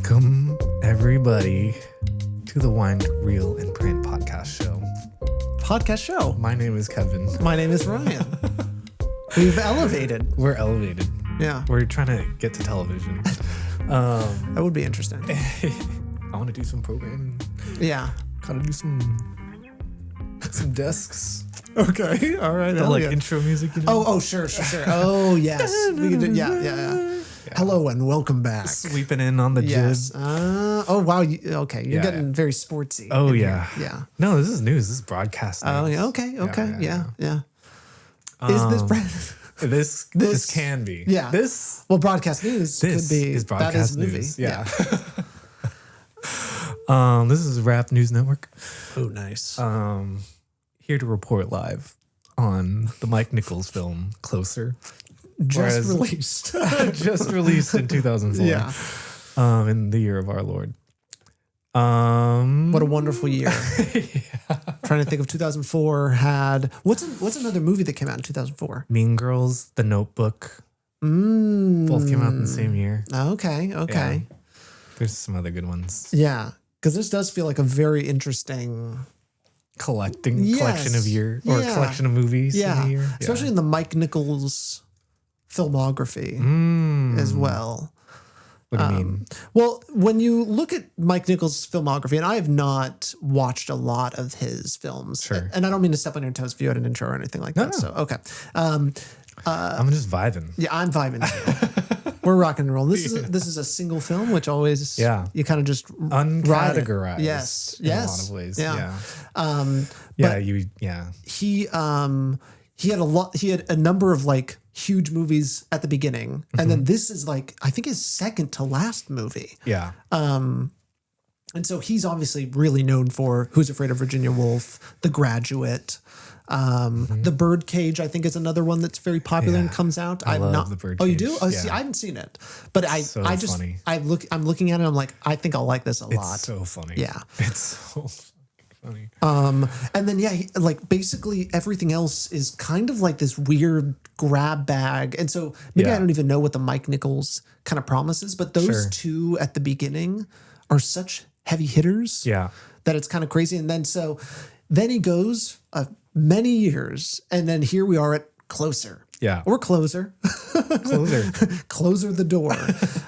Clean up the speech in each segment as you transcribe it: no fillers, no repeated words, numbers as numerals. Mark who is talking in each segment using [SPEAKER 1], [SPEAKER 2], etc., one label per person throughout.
[SPEAKER 1] Welcome, everybody, to the Wine, Reel, and Print podcast show. My name is Kevin.
[SPEAKER 2] My name is Ryan. We've elevated.
[SPEAKER 1] We're elevated.
[SPEAKER 2] Yeah.
[SPEAKER 1] We're trying to get to television.
[SPEAKER 2] That would be interesting.
[SPEAKER 1] I want to do some programming.
[SPEAKER 2] Yeah.
[SPEAKER 1] Gotta do some desks.
[SPEAKER 2] Okay. All right.
[SPEAKER 1] The intro music. You know?
[SPEAKER 2] Oh, sure. Oh, yes. We can do, yeah. Hello and welcome back.
[SPEAKER 1] Sweeping in on the
[SPEAKER 2] Yes.
[SPEAKER 1] jib.
[SPEAKER 2] Oh, wow. Okay. You're getting very sportsy.
[SPEAKER 1] Oh, yeah.
[SPEAKER 2] Here. Yeah.
[SPEAKER 1] No, this is news. This is broadcast news.
[SPEAKER 2] Oh, yeah. Okay. Yeah. Is this brand?
[SPEAKER 1] This can be.
[SPEAKER 2] Yeah. Well, broadcast news could be.
[SPEAKER 1] Is broadcast
[SPEAKER 2] that is
[SPEAKER 1] news.
[SPEAKER 2] movie.
[SPEAKER 1] Yeah. This is Rap News Network.
[SPEAKER 2] Oh, nice.
[SPEAKER 1] Here to report live on the Mike Nichols film Closer.
[SPEAKER 2] Just released.
[SPEAKER 1] Just released in 2004.
[SPEAKER 2] Yeah.
[SPEAKER 1] In the year of our Lord.
[SPEAKER 2] What a wonderful year. Trying to think of 2004 had what's another movie that came out in 2004?
[SPEAKER 1] Mean Girls, The Notebook. Both came out in the same year.
[SPEAKER 2] Okay.
[SPEAKER 1] Yeah. There's some other good ones.
[SPEAKER 2] Yeah, because this does feel like a very interesting
[SPEAKER 1] collection of year or collection of movies in the year.
[SPEAKER 2] Especially in the Mike Nichols filmography as well.
[SPEAKER 1] What do you mean?
[SPEAKER 2] Well, when you look at Mike Nichols' filmography, and I have not watched a lot of his films,
[SPEAKER 1] Sure.
[SPEAKER 2] And I don't mean to step on your toes if you had an intro or anything like that.
[SPEAKER 1] No.
[SPEAKER 2] So, okay.
[SPEAKER 1] I'm just vibing.
[SPEAKER 2] Yeah, I'm vibing too. We're rocking and rolling. This is a single film, which always you kind of just
[SPEAKER 1] uncategorized.
[SPEAKER 2] Yes,
[SPEAKER 1] in a lot of ways.
[SPEAKER 2] He had a number of like huge movies at the beginning, and then this is like I think his second to last movie.
[SPEAKER 1] Yeah.
[SPEAKER 2] And so he's obviously really known for Who's Afraid of Virginia Woolf, The Graduate. The Birdcage, I think, is another one that's very popular and comes out.
[SPEAKER 1] I love The Birdcage.
[SPEAKER 2] Oh, you do? Oh, see, I haven't seen it, but I'm looking at it. I'm like, I think I'll like this a lot.
[SPEAKER 1] It's so funny.
[SPEAKER 2] Yeah,
[SPEAKER 1] it's so funny.
[SPEAKER 2] And then like basically everything else is kind of like this weird grab bag, and so maybe I don't even know what the Mike Nichols kind of promises, but those two at the beginning are such heavy hitters.
[SPEAKER 1] Yeah,
[SPEAKER 2] that it's kind of crazy, and then he goes many years, and then here we are at Closer.
[SPEAKER 1] Yeah.
[SPEAKER 2] Or Closer. Closer the door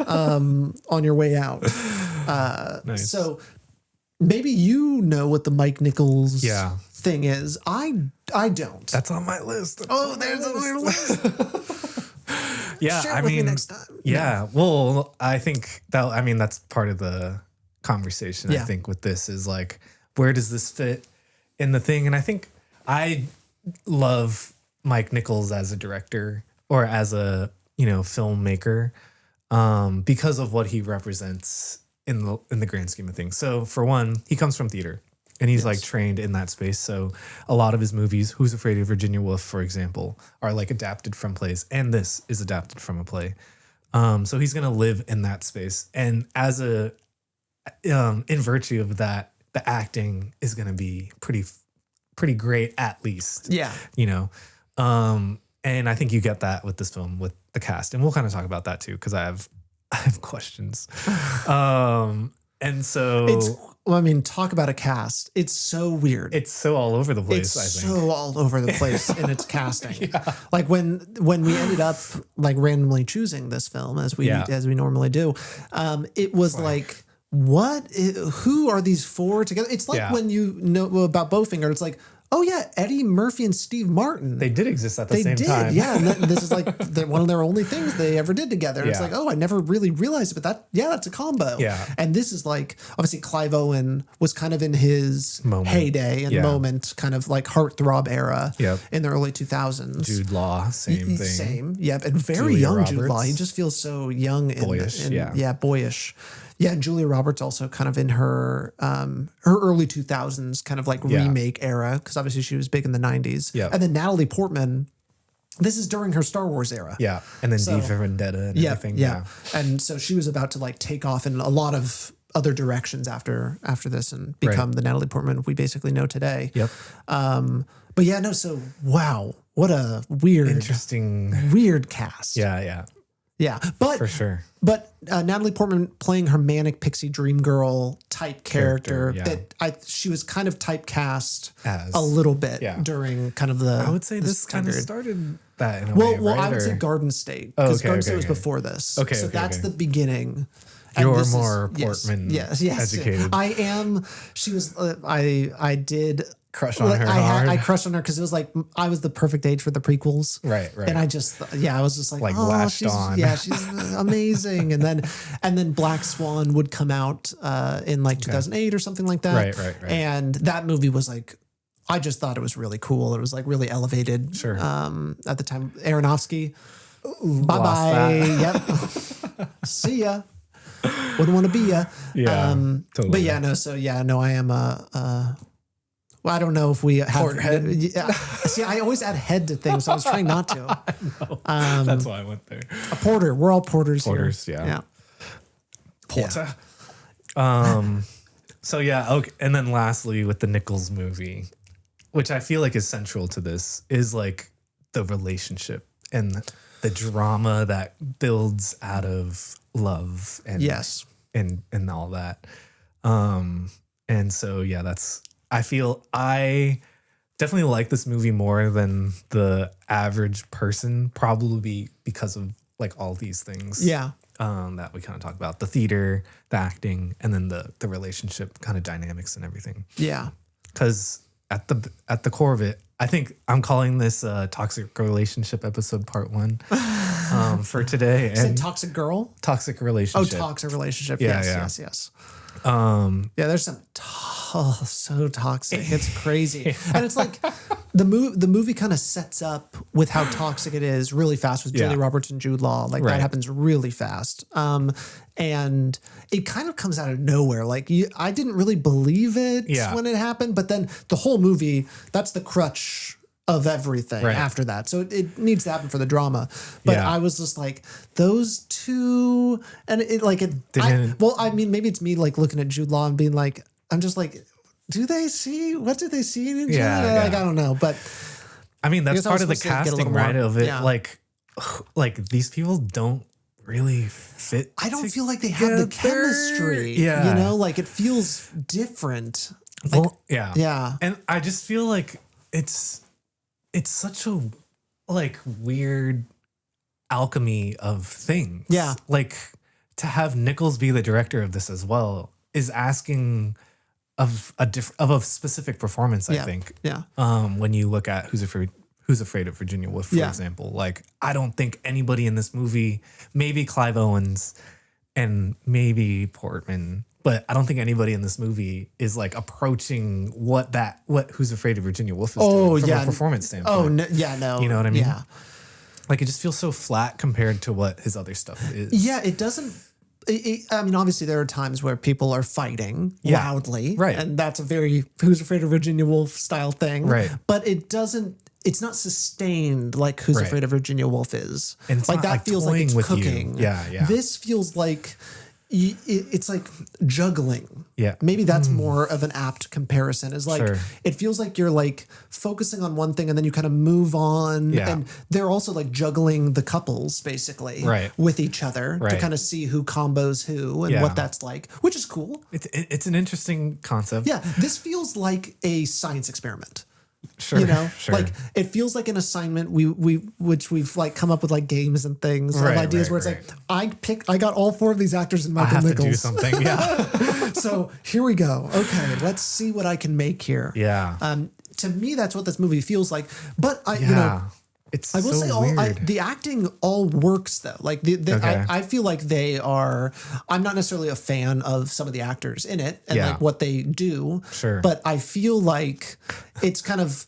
[SPEAKER 2] on your way out.
[SPEAKER 1] Nice.
[SPEAKER 2] So maybe you know what the Mike Nichols thing is. I don't.
[SPEAKER 1] That's on my list.
[SPEAKER 2] There's on your list.
[SPEAKER 1] Yeah,
[SPEAKER 2] Share it with me next time.
[SPEAKER 1] Yeah. Well, I think that's part of the conversation. I think with this is like, where does this fit in the thing? And I think I love Mike Nichols as a director or as a filmmaker because of what he represents in the grand scheme of things. So for one, he comes from theater and he's like trained in that space. So a lot of his movies, Who's Afraid of Virginia Woolf, for example, are like adapted from plays, and this is adapted from a play. So he's gonna live in that space, and as in virtue of that, the acting is gonna be pretty great, at least.
[SPEAKER 2] Yeah.
[SPEAKER 1] And I think you get that with this film with the cast, and we'll kind of talk about that too because I have questions. And so
[SPEAKER 2] talk about a cast. It's so weird.
[SPEAKER 1] It's so all over the place.
[SPEAKER 2] I think so all over the place in its casting. Like when we ended up like randomly choosing this film as we normally do, it was like, what? Who are these four together? It's like when you know about Bowfinger, it's like, oh yeah, Eddie Murphy and Steve Martin.
[SPEAKER 1] They did exist at the same time.
[SPEAKER 2] Yeah, and this is like one of their only things they ever did together. Yeah. It's like, oh, I never really realized it, but that's a combo.
[SPEAKER 1] Yeah.
[SPEAKER 2] And this is like, obviously Clive Owen was kind of in his heyday and moment, kind of like heartthrob era in the early 2000s.
[SPEAKER 1] Jude Law, same thing.
[SPEAKER 2] Same, and very
[SPEAKER 1] Julia
[SPEAKER 2] young
[SPEAKER 1] Roberts.
[SPEAKER 2] Jude Law. He just feels so young.
[SPEAKER 1] Boyish,
[SPEAKER 2] boyish. Yeah, and Julia Roberts also kind of in her early 2000s kind of like remake era, because obviously she was big in the 90s.
[SPEAKER 1] Yeah.
[SPEAKER 2] And then Natalie Portman, this is during her Star Wars era.
[SPEAKER 1] Yeah, and then V for Vendetta and everything.
[SPEAKER 2] Yeah, and so she was about to like take off in a lot of other directions after this and become the Natalie Portman we basically know today.
[SPEAKER 1] Yep.
[SPEAKER 2] So wow, what a weird,
[SPEAKER 1] interesting,
[SPEAKER 2] weird cast.
[SPEAKER 1] Yeah.
[SPEAKER 2] Yeah, but
[SPEAKER 1] for sure.
[SPEAKER 2] But Natalie Portman playing her manic pixie dream girl type character that she was kind of typecast as a little bit during kind of the.
[SPEAKER 1] I would say this kind of started that in a way,
[SPEAKER 2] well,
[SPEAKER 1] right?
[SPEAKER 2] I would say Garden State because Garden State was before this. Okay, so that's the beginning.
[SPEAKER 1] You're more Portman educated.
[SPEAKER 2] I am. She was. I did.
[SPEAKER 1] Crush on her hard.
[SPEAKER 2] I crushed on her because it was like I was the perfect age for the prequels.
[SPEAKER 1] Right.
[SPEAKER 2] And I just I was just like
[SPEAKER 1] latched on.
[SPEAKER 2] Yeah, she's amazing. And then Black Swan would come out in like 2008 or something like that.
[SPEAKER 1] Right.
[SPEAKER 2] And that movie was like, I just thought it was really cool. It was like really elevated.
[SPEAKER 1] Sure.
[SPEAKER 2] At the time, Aronofsky. Bye bye. Yep. See ya. Wouldn't want to be ya.
[SPEAKER 1] Yeah.
[SPEAKER 2] Totally. But I am well, I don't know if we have
[SPEAKER 1] head.
[SPEAKER 2] See, I always add head to things, so I was trying not to.
[SPEAKER 1] I know. That's why I went there.
[SPEAKER 2] A porter. We're all porters.
[SPEAKER 1] Porters,
[SPEAKER 2] here.
[SPEAKER 1] Yeah. Porter. Yeah. So okay. And then lastly, with the Nichols movie, which I feel like is central to this, is like the relationship and the drama that builds out of love and and all that. And so I definitely like this movie more than the average person, probably because of like all these things.
[SPEAKER 2] Yeah.
[SPEAKER 1] That we kind of talk about, the theater, the acting, and then the relationship kind of dynamics and everything.
[SPEAKER 2] Yeah.
[SPEAKER 1] Because at the core of it, I think I'm calling this toxic relationship episode part 1 for today.
[SPEAKER 2] And toxic girl?
[SPEAKER 1] Toxic relationship.
[SPEAKER 2] Oh, toxic relationship.
[SPEAKER 1] Yeah,
[SPEAKER 2] yes. There's some so toxic. It's crazy. And it's like the movie kind of sets up with how toxic it is really fast with Julia Roberts and Jude Law. Like that happens really fast. And it kind of comes out of nowhere. Like I didn't really believe it when it happened, but then the whole movie, that's the crutch of everything after that. So it needs to happen for the drama. But I was just like, those two, and I mean, maybe it's me like looking at Jude Law and being like, I'm just like, what do they see in each other? Like, I don't know. But
[SPEAKER 1] I mean, that's part of the casting, right? Of it, like these people don't really fit.
[SPEAKER 2] I don't feel like they have the chemistry.
[SPEAKER 1] Yeah.
[SPEAKER 2] You know, like it feels different.
[SPEAKER 1] Like, yeah. And I just feel like it's such a like weird alchemy of things.
[SPEAKER 2] Yeah.
[SPEAKER 1] Like to have Nichols be the director of this as well is asking of a specific performance, I think.
[SPEAKER 2] Yeah.
[SPEAKER 1] When you look at Who's Afraid of Virginia Woolf, for example. Like I don't think anybody in this movie, maybe Clive Owens and maybe Portman, but I don't think anybody in this movie is like approaching what Who's Afraid of Virginia Woolf is doing from a performance standpoint.
[SPEAKER 2] Oh, no, no.
[SPEAKER 1] You know what I mean?
[SPEAKER 2] Yeah.
[SPEAKER 1] Like it just feels so flat compared to what his other stuff is.
[SPEAKER 2] Yeah, it doesn't. I mean, obviously there are times where people are fighting loudly.
[SPEAKER 1] Right.
[SPEAKER 2] And that's a very Who's Afraid of Virginia Woolf style thing.
[SPEAKER 1] Right.
[SPEAKER 2] But it's not sustained like Who's Afraid of Virginia Woolf is.
[SPEAKER 1] And it's
[SPEAKER 2] like
[SPEAKER 1] not
[SPEAKER 2] that
[SPEAKER 1] like
[SPEAKER 2] feels like it's cooking.
[SPEAKER 1] You. Yeah.
[SPEAKER 2] This feels like it's like juggling.
[SPEAKER 1] Yeah.
[SPEAKER 2] Maybe that's more of an apt comparison. Is like it feels like you're like focusing on one thing and then you kind of move on.
[SPEAKER 1] Yeah.
[SPEAKER 2] And they're also like juggling the couples basically with each other to kind of see who combos who and what that's like, which is cool.
[SPEAKER 1] It's an interesting concept.
[SPEAKER 2] Yeah. This feels like a science experiment.
[SPEAKER 1] Sure.
[SPEAKER 2] You know, like it feels like an assignment which we've like come up with like games and things of ideas where it's like I got all 4 of these actors in Michael Nichols.
[SPEAKER 1] To do something. Yeah.
[SPEAKER 2] So here we go. Okay, let's see what I can make here.
[SPEAKER 1] Yeah.
[SPEAKER 2] To me, that's what this movie feels like. But you know,
[SPEAKER 1] it's
[SPEAKER 2] I will say the acting all works though. Like I feel like they are. I'm not necessarily a fan of some of the actors in it and like what they do.
[SPEAKER 1] Sure.
[SPEAKER 2] But I feel like it's kind of.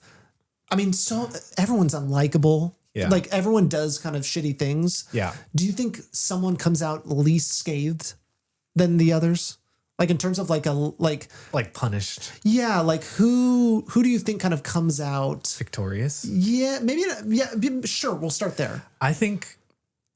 [SPEAKER 2] I mean, so everyone's unlikable.
[SPEAKER 1] Yeah.
[SPEAKER 2] Like everyone does kind of shitty things.
[SPEAKER 1] Yeah.
[SPEAKER 2] Do you think someone comes out least scathed than the others? Like in terms of like
[SPEAKER 1] punished.
[SPEAKER 2] Yeah, like who do you think kind of comes out
[SPEAKER 1] victorious?
[SPEAKER 2] Yeah, maybe sure, we'll start there.
[SPEAKER 1] I think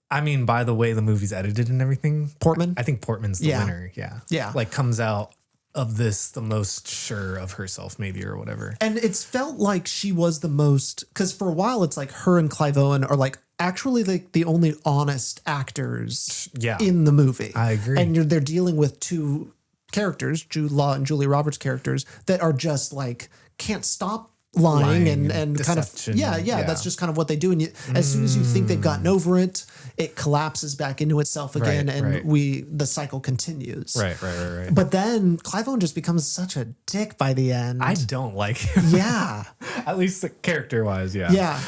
[SPEAKER 1] by the way the movie's edited and everything,
[SPEAKER 2] Portman?
[SPEAKER 1] I think Portman's the winner. Yeah.
[SPEAKER 2] Yeah.
[SPEAKER 1] Like comes out of this the most sure of herself, maybe, or whatever.
[SPEAKER 2] And it's felt like she was the most, because for a while it's like her and Clive Owen are like actually like the only honest actors in the movie.
[SPEAKER 1] I agree.
[SPEAKER 2] And they're dealing with two characters, Jude Law and Julia Roberts characters, that are just like can't stop lying and kind of that's just kind of what they do. And as soon as you think they've gotten over it, it collapses back into itself again, the cycle continues.
[SPEAKER 1] Right.
[SPEAKER 2] But then Clive Owen just becomes such a dick by the end.
[SPEAKER 1] I don't like him.
[SPEAKER 2] Yeah.
[SPEAKER 1] At least character wise, yeah.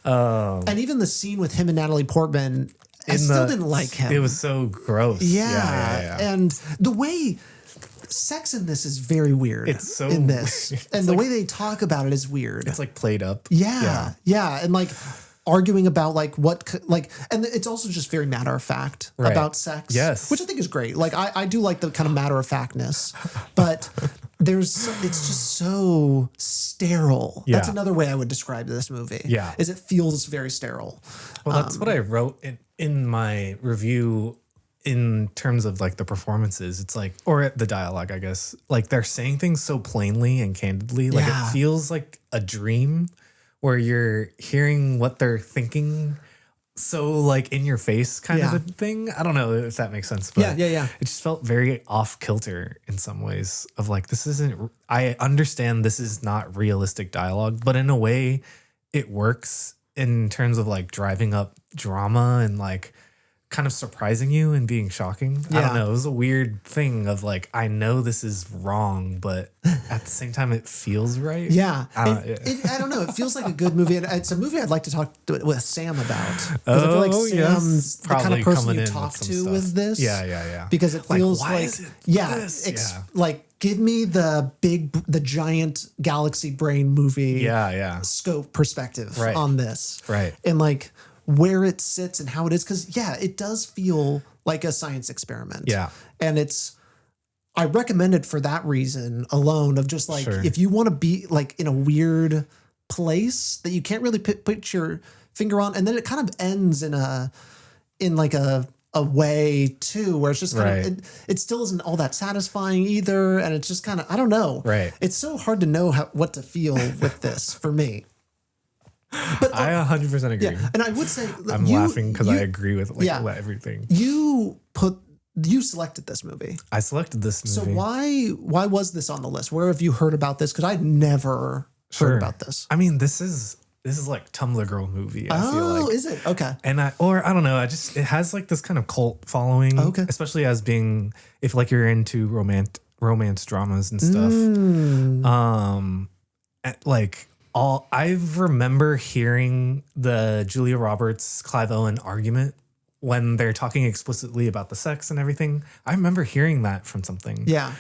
[SPEAKER 2] And even the scene with him and Natalie Portman, I still didn't like him.
[SPEAKER 1] It was so gross.
[SPEAKER 2] Yeah. And the way sex in this is very weird.
[SPEAKER 1] It's so
[SPEAKER 2] in this.
[SPEAKER 1] Weird.
[SPEAKER 2] And the way they talk about it is weird.
[SPEAKER 1] It's like played up.
[SPEAKER 2] Yeah. And like arguing about like and it's also just very matter of fact about sex.
[SPEAKER 1] Yes.
[SPEAKER 2] Which I think is great. Like I do like the kind of matter of factness, but it's just so sterile.
[SPEAKER 1] Yeah.
[SPEAKER 2] That's another way I would describe this movie.
[SPEAKER 1] Yeah.
[SPEAKER 2] Is it feels very sterile.
[SPEAKER 1] Well, that's what I wrote in my review. In terms of like the performances, it's like, or the dialogue, I guess, like they're saying things so plainly and candidly, like it feels like a dream where you're hearing what they're thinking. So like in your face kind of a thing. I don't know if that makes sense, but it just felt very off kilter in some ways of like, I understand this is not realistic dialogue, but in a way it works in terms of like driving up drama and like, kind of surprising you and being shocking. I don't know. It was a weird thing of like, I know this is wrong, but at the same time, it feels right.
[SPEAKER 2] Yeah. I don't know. It feels like a good movie. And it's a movie I'd like to talk with Sam about. Because I feel like Sam's the kind of person you talk to with this.
[SPEAKER 1] Yeah.
[SPEAKER 2] Because it feels like
[SPEAKER 1] this?
[SPEAKER 2] Like, give me the giant galaxy brain movie scope perspective on this.
[SPEAKER 1] Right.
[SPEAKER 2] And like, where it sits and how it is. Because, it does feel like a science experiment. Yeah. And I recommend it for that reason alone of just like, if you want to be like in a weird place that you can't really put your finger on. And then it kind of ends in a way too, where it's just kind of, it still isn't all that satisfying either. And it's just kind of, I don't know.
[SPEAKER 1] Right.
[SPEAKER 2] It's so hard to know what to feel with this for me. But
[SPEAKER 1] I 100% agree.
[SPEAKER 2] Yeah, and I would say
[SPEAKER 1] I'm laughing because I agree with everything.
[SPEAKER 2] You selected this movie.
[SPEAKER 1] I selected this movie.
[SPEAKER 2] So why was this on the list? Where have you heard about this? Because I'd never heard about this.
[SPEAKER 1] I mean, this is like Tumblr girl movie. I feel like.
[SPEAKER 2] Is it? Okay.
[SPEAKER 1] And I don't know. It has like this kind of cult following. Okay. Especially as being, if like you're into romance dramas and stuff. I remember hearing the Julia Roberts, Clive Owen argument when they're talking explicitly about the sex and everything. I remember hearing that from something.
[SPEAKER 2] Yeah.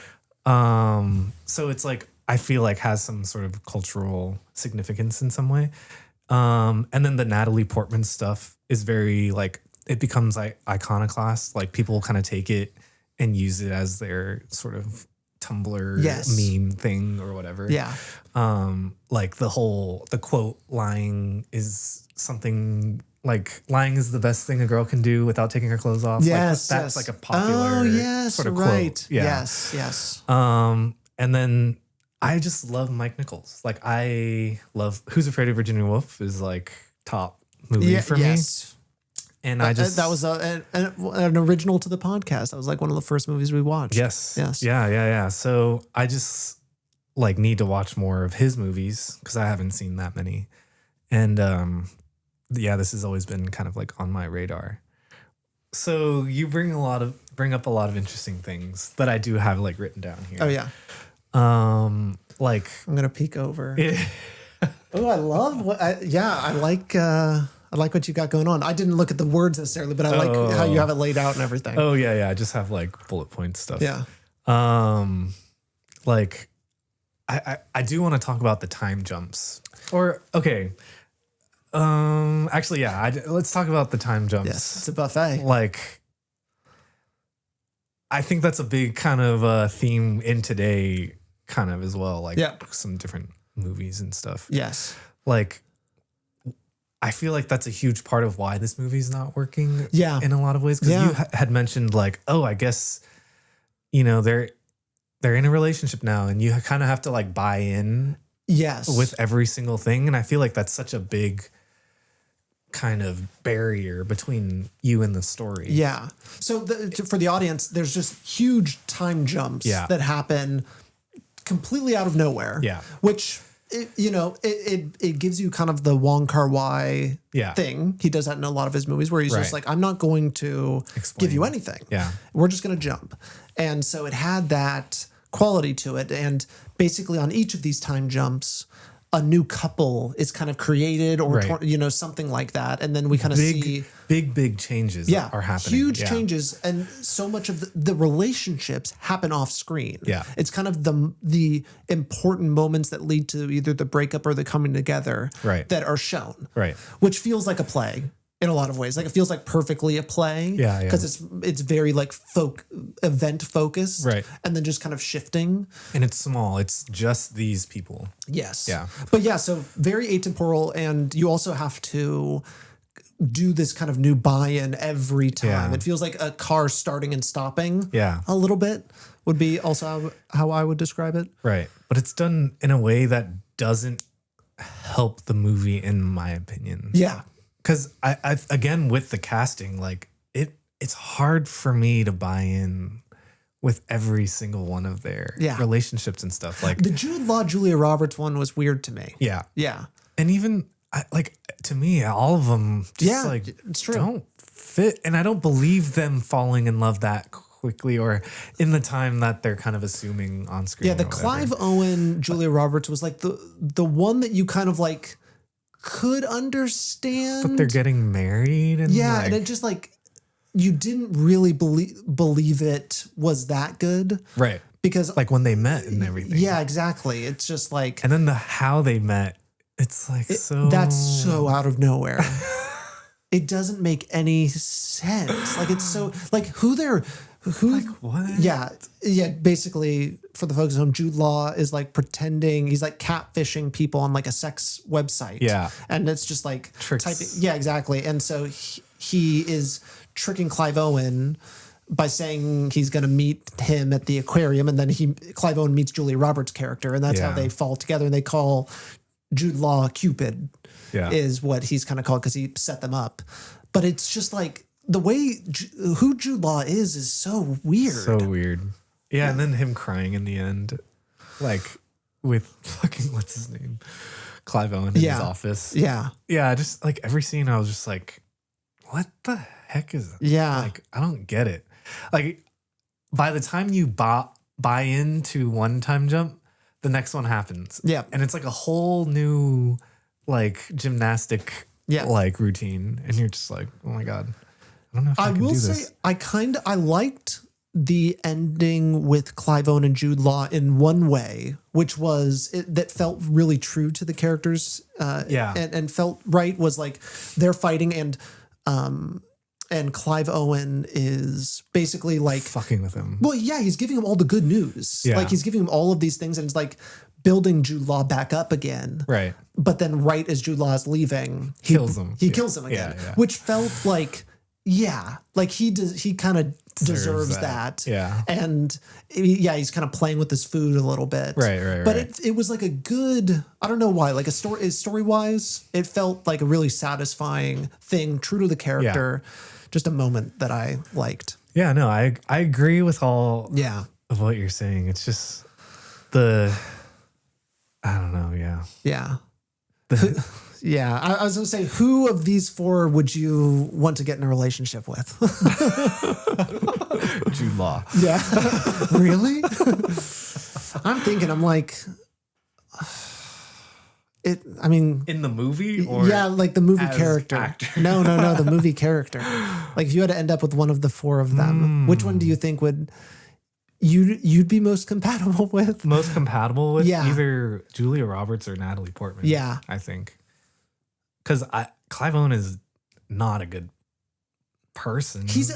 [SPEAKER 1] So it's like, I feel like has some sort of cultural significance in some way. And then the Natalie Portman stuff is very like, it becomes like iconoclast. Like people kind of take it and use it as their sort of Tumblr meme thing or whatever.
[SPEAKER 2] Yeah.
[SPEAKER 1] Like the quote, lying is something like lying is the best thing a girl can do without taking her clothes off.
[SPEAKER 2] Yes.
[SPEAKER 1] Like, that's like a popular sort of quote. Yeah.
[SPEAKER 2] Yes.
[SPEAKER 1] And then I just love Mike Nichols. Like I love Who's Afraid of Virginia Woolf is like top movie for me. And
[SPEAKER 2] that was an original to the podcast. That was like one of the first movies we watched.
[SPEAKER 1] Yes. Yeah. So I just like need to watch more of his movies because I haven't seen that many. And this has always been kind of like on my radar. So you bring up a lot of interesting things that I do have like written down here.
[SPEAKER 2] Oh yeah.
[SPEAKER 1] Like
[SPEAKER 2] I'm gonna peek over. I love what I like what you got going on. I didn't look at the words necessarily, but I like how you have it laid out and everything.
[SPEAKER 1] Oh yeah. I just have like bullet point stuff.
[SPEAKER 2] Yeah.
[SPEAKER 1] Like I do want to talk about the time jumps. Or okay. Actually, let's talk about the time jumps.
[SPEAKER 2] Yes, it's a buffet.
[SPEAKER 1] Like, I think that's a big kind of theme in today, kind of as well. Like, some different movies and stuff.
[SPEAKER 2] Yes.
[SPEAKER 1] Like, I feel like that's a huge part of why this movie's not working.
[SPEAKER 2] Yeah.
[SPEAKER 1] In a lot of ways, because you had mentioned like, I guess, they're in a relationship now, and you kind of have to like buy in with every single thing. And I feel like that's such a big kind of barrier between you and the story.
[SPEAKER 2] Yeah. So for the audience, there's just huge time jumps that happen completely out of nowhere.
[SPEAKER 1] Yeah.
[SPEAKER 2] Which, it gives you kind of the Wong Kar-wai thing. He does that in a lot of his movies where he's just like, I'm not going to give you anything.
[SPEAKER 1] Yeah.
[SPEAKER 2] We're just going to jump. And so it had that quality to it. And basically on each of these time jumps, a new couple is kind of created or, something like that. And then we kind of see
[SPEAKER 1] big changes are happening.
[SPEAKER 2] Huge changes. And so much of the relationships happen off screen.
[SPEAKER 1] Yeah.
[SPEAKER 2] It's kind of the important moments that lead to either the breakup or the coming together that are shown.
[SPEAKER 1] Right.
[SPEAKER 2] Which feels like a play. In a lot of ways, like it feels like perfectly a play, because it's very like event focused, and then just kind of shifting.
[SPEAKER 1] And it's small; it's just these people.
[SPEAKER 2] Yes, but so very atemporal, and you also have to do this kind of new buy-in every time. It feels like a car starting and stopping. A little bit would be also how I would describe it.
[SPEAKER 1] Right, but it's done in a way that doesn't help the movie, in my opinion.
[SPEAKER 2] Yeah.
[SPEAKER 1] Because I again, with the casting, like it's hard for me to buy in with every single one of their relationships and stuff. Like
[SPEAKER 2] the Jude Law, Julia Roberts one was weird to me.
[SPEAKER 1] Yeah.
[SPEAKER 2] And
[SPEAKER 1] even to me, all of them just
[SPEAKER 2] it's true.
[SPEAKER 1] Don't fit. And I don't believe them falling in love that quickly or in the time that they're kind of assuming on screen.
[SPEAKER 2] Yeah, the Clive Owen, Julia Roberts was like the one that you kind of like could understand,
[SPEAKER 1] but they're getting married, and
[SPEAKER 2] and it just like you didn't really believe it was that good,
[SPEAKER 1] right? Because like when they met and everything,
[SPEAKER 2] exactly. It's just like,
[SPEAKER 1] and then how they met, it's like
[SPEAKER 2] that's so out of nowhere. It doesn't make any sense. Like it's so like who like what? Yeah. Basically, for the folks at home, Jude Law is like pretending he's like catfishing people on like a sex website.
[SPEAKER 1] Yeah,
[SPEAKER 2] and it's just like
[SPEAKER 1] tricks.
[SPEAKER 2] Typing. Yeah, exactly. And so he is tricking Clive Owen by saying he's going to meet him at the aquarium, and then Clive Owen meets Julia Roberts' character, and that's how they fall together. And they call Jude Law Cupid. Is what he's kind of called because he set them up. But it's just like, the way who Jude Law is so weird.
[SPEAKER 1] So weird. Yeah, and then him crying in the end, like with fucking, what's his name? Clive Owen in his office.
[SPEAKER 2] Yeah.
[SPEAKER 1] Yeah, just like every scene I was just like, what the heck is it?
[SPEAKER 2] Yeah.
[SPEAKER 1] Like, I don't get it. Like, by the time you buy into one time jump, the next one happens.
[SPEAKER 2] Yeah.
[SPEAKER 1] And it's like a whole new like gymnastic like routine. And you're just like, oh my God. I don't know if I can do this.
[SPEAKER 2] I liked the ending with Clive Owen and Jude Law in one way, which was that felt really true to the characters. And felt right, was like they're fighting and Clive Owen is basically like
[SPEAKER 1] fucking with him.
[SPEAKER 2] Well, yeah, he's giving him all the good news.
[SPEAKER 1] Yeah.
[SPEAKER 2] Like he's giving him all of these things, and it's like building Jude Law back up again.
[SPEAKER 1] Right.
[SPEAKER 2] But then right as Jude Law is leaving,
[SPEAKER 1] he kills him.
[SPEAKER 2] He kills him again, which felt like, like he kind of deserves that.
[SPEAKER 1] Yeah.
[SPEAKER 2] And he's kind of playing with his food a little bit.
[SPEAKER 1] Right.
[SPEAKER 2] But it was like a good, I don't know why, like story wise, it felt like a really satisfying thing, true to the character. Just a moment that I liked.
[SPEAKER 1] Yeah, no, I agree with all of what you're saying. It's just I don't know. Yeah.
[SPEAKER 2] Yeah. I was going to say, who of these four would you want to get in a relationship with?
[SPEAKER 1] Jude Law.
[SPEAKER 2] Yeah. Really? I'm like, in
[SPEAKER 1] the movie, or
[SPEAKER 2] like the movie character.
[SPEAKER 1] Actor?
[SPEAKER 2] No, the movie character. Like if you had to end up with one of the four of them, which one do you think would you'd be most compatible with?
[SPEAKER 1] Most compatible with either Julia Roberts or Natalie Portman.
[SPEAKER 2] Yeah,
[SPEAKER 1] I think because Clive Owen is not a good person.
[SPEAKER 2] He's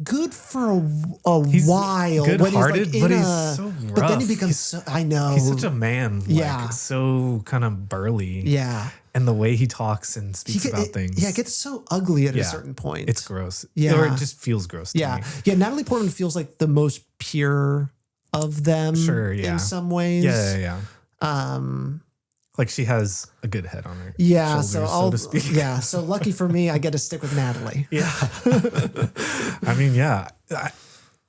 [SPEAKER 2] good for a while.
[SPEAKER 1] Good-hearted, but he's so rough.
[SPEAKER 2] But then he becomes. I know
[SPEAKER 1] he's such a man. So kind of burly.
[SPEAKER 2] Yeah.
[SPEAKER 1] And the way he talks and speaks about things.
[SPEAKER 2] Yeah, it gets so ugly at a certain point.
[SPEAKER 1] It's gross.
[SPEAKER 2] Yeah.
[SPEAKER 1] Or it just feels gross to me.
[SPEAKER 2] Yeah, Natalie Portman feels like the most pure of them in some ways.
[SPEAKER 1] Yeah. Like she has a good head on her.
[SPEAKER 2] Yeah,
[SPEAKER 1] shoulders,
[SPEAKER 2] so
[SPEAKER 1] to speak.
[SPEAKER 2] Yeah, so lucky for me, I get to stick with Natalie.
[SPEAKER 1] Yeah. I mean, yeah.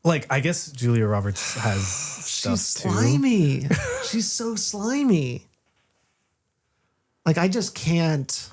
[SPEAKER 1] I guess Julia Roberts has stuff
[SPEAKER 2] She's slimy. She's so slimy. Like I just can't.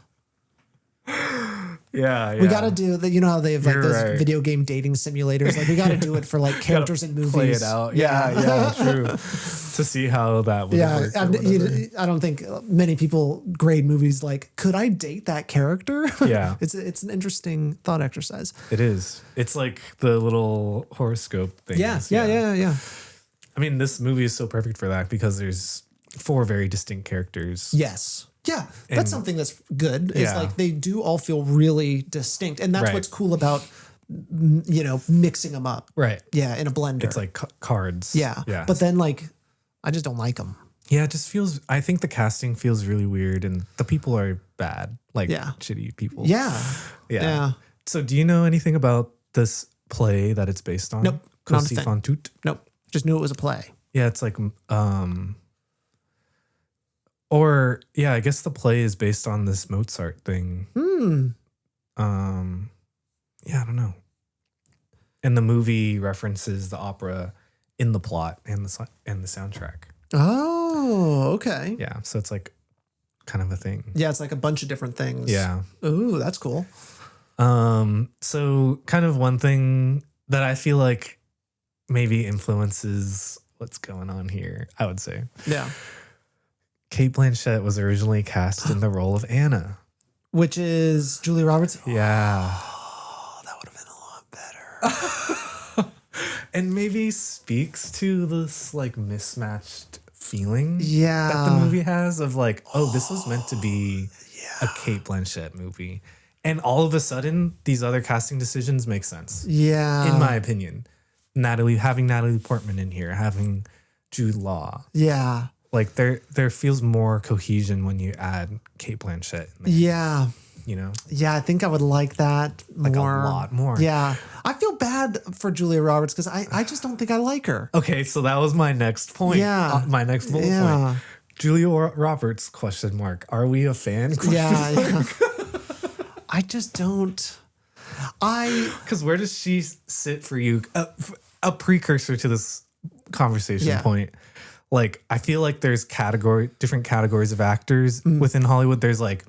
[SPEAKER 1] Yeah.
[SPEAKER 2] We got to do that. You know how they have like those
[SPEAKER 1] right.
[SPEAKER 2] video game dating simulators? Like we got to do it for like characters in movies.
[SPEAKER 1] Play it out. Yeah, true. To see how that would work.
[SPEAKER 2] I don't think many people grade movies like, could I date that character?
[SPEAKER 1] Yeah.
[SPEAKER 2] It's an interesting thought exercise.
[SPEAKER 1] It is. It's like the little horoscope thing.
[SPEAKER 2] Yeah.
[SPEAKER 1] I mean, this movie is so perfect for that because there's 4 very distinct characters.
[SPEAKER 2] Yes. Yeah, that's something that's good. Is like they do all feel really distinct, and that's what's cool about mixing them up.
[SPEAKER 1] Right.
[SPEAKER 2] Yeah, in a blender.
[SPEAKER 1] It's like cards.
[SPEAKER 2] Yeah. But then I just don't like them.
[SPEAKER 1] Yeah, it just feels. I think the casting feels really weird, and the people are bad. Like shitty people.
[SPEAKER 2] Yeah.
[SPEAKER 1] So, do you know anything about this play that it's based on?
[SPEAKER 2] Nope.
[SPEAKER 1] Cosi fan tutte?
[SPEAKER 2] Nope. Just knew it was a play.
[SPEAKER 1] Yeah, it's like I guess the play is based on this Mozart thing. Yeah, I don't know. And the movie references the opera in the plot and the soundtrack.
[SPEAKER 2] Oh, okay.
[SPEAKER 1] Yeah, so it's like kind of a thing.
[SPEAKER 2] Yeah, it's like a bunch of different things.
[SPEAKER 1] Yeah.
[SPEAKER 2] Ooh, that's cool.
[SPEAKER 1] So kind of one thing that I feel like maybe influences what's going on here, I would say.
[SPEAKER 2] Yeah.
[SPEAKER 1] Cate Blanchett was originally cast in the role of Anna.
[SPEAKER 2] Which is Julia Roberts?
[SPEAKER 1] Yeah.
[SPEAKER 2] Oh, that would have been a lot better.
[SPEAKER 1] And maybe speaks to this like mismatched feeling
[SPEAKER 2] that
[SPEAKER 1] the movie has of like, oh, this was meant to be a Cate Blanchett movie. And all of a sudden, these other casting decisions make sense.
[SPEAKER 2] Yeah.
[SPEAKER 1] In my opinion. Having Natalie Portman in here, having Jude Law.
[SPEAKER 2] Yeah.
[SPEAKER 1] Like there feels more cohesion when you add Cate Blanchett in there.
[SPEAKER 2] Yeah.
[SPEAKER 1] You know?
[SPEAKER 2] Yeah, I think I would like that
[SPEAKER 1] like
[SPEAKER 2] more.
[SPEAKER 1] A lot more.
[SPEAKER 2] Yeah. I feel bad for Julia Roberts because I just don't think I like her.
[SPEAKER 1] Okay, so that was my next point.
[SPEAKER 2] Yeah.
[SPEAKER 1] My next bullet point. Julia Roberts, ? Are we a fan?
[SPEAKER 2] Yeah. I just don't.
[SPEAKER 1] Because where does she sit for you? A precursor to this conversation point. Like, I feel like there's different categories of actors within Hollywood. There's like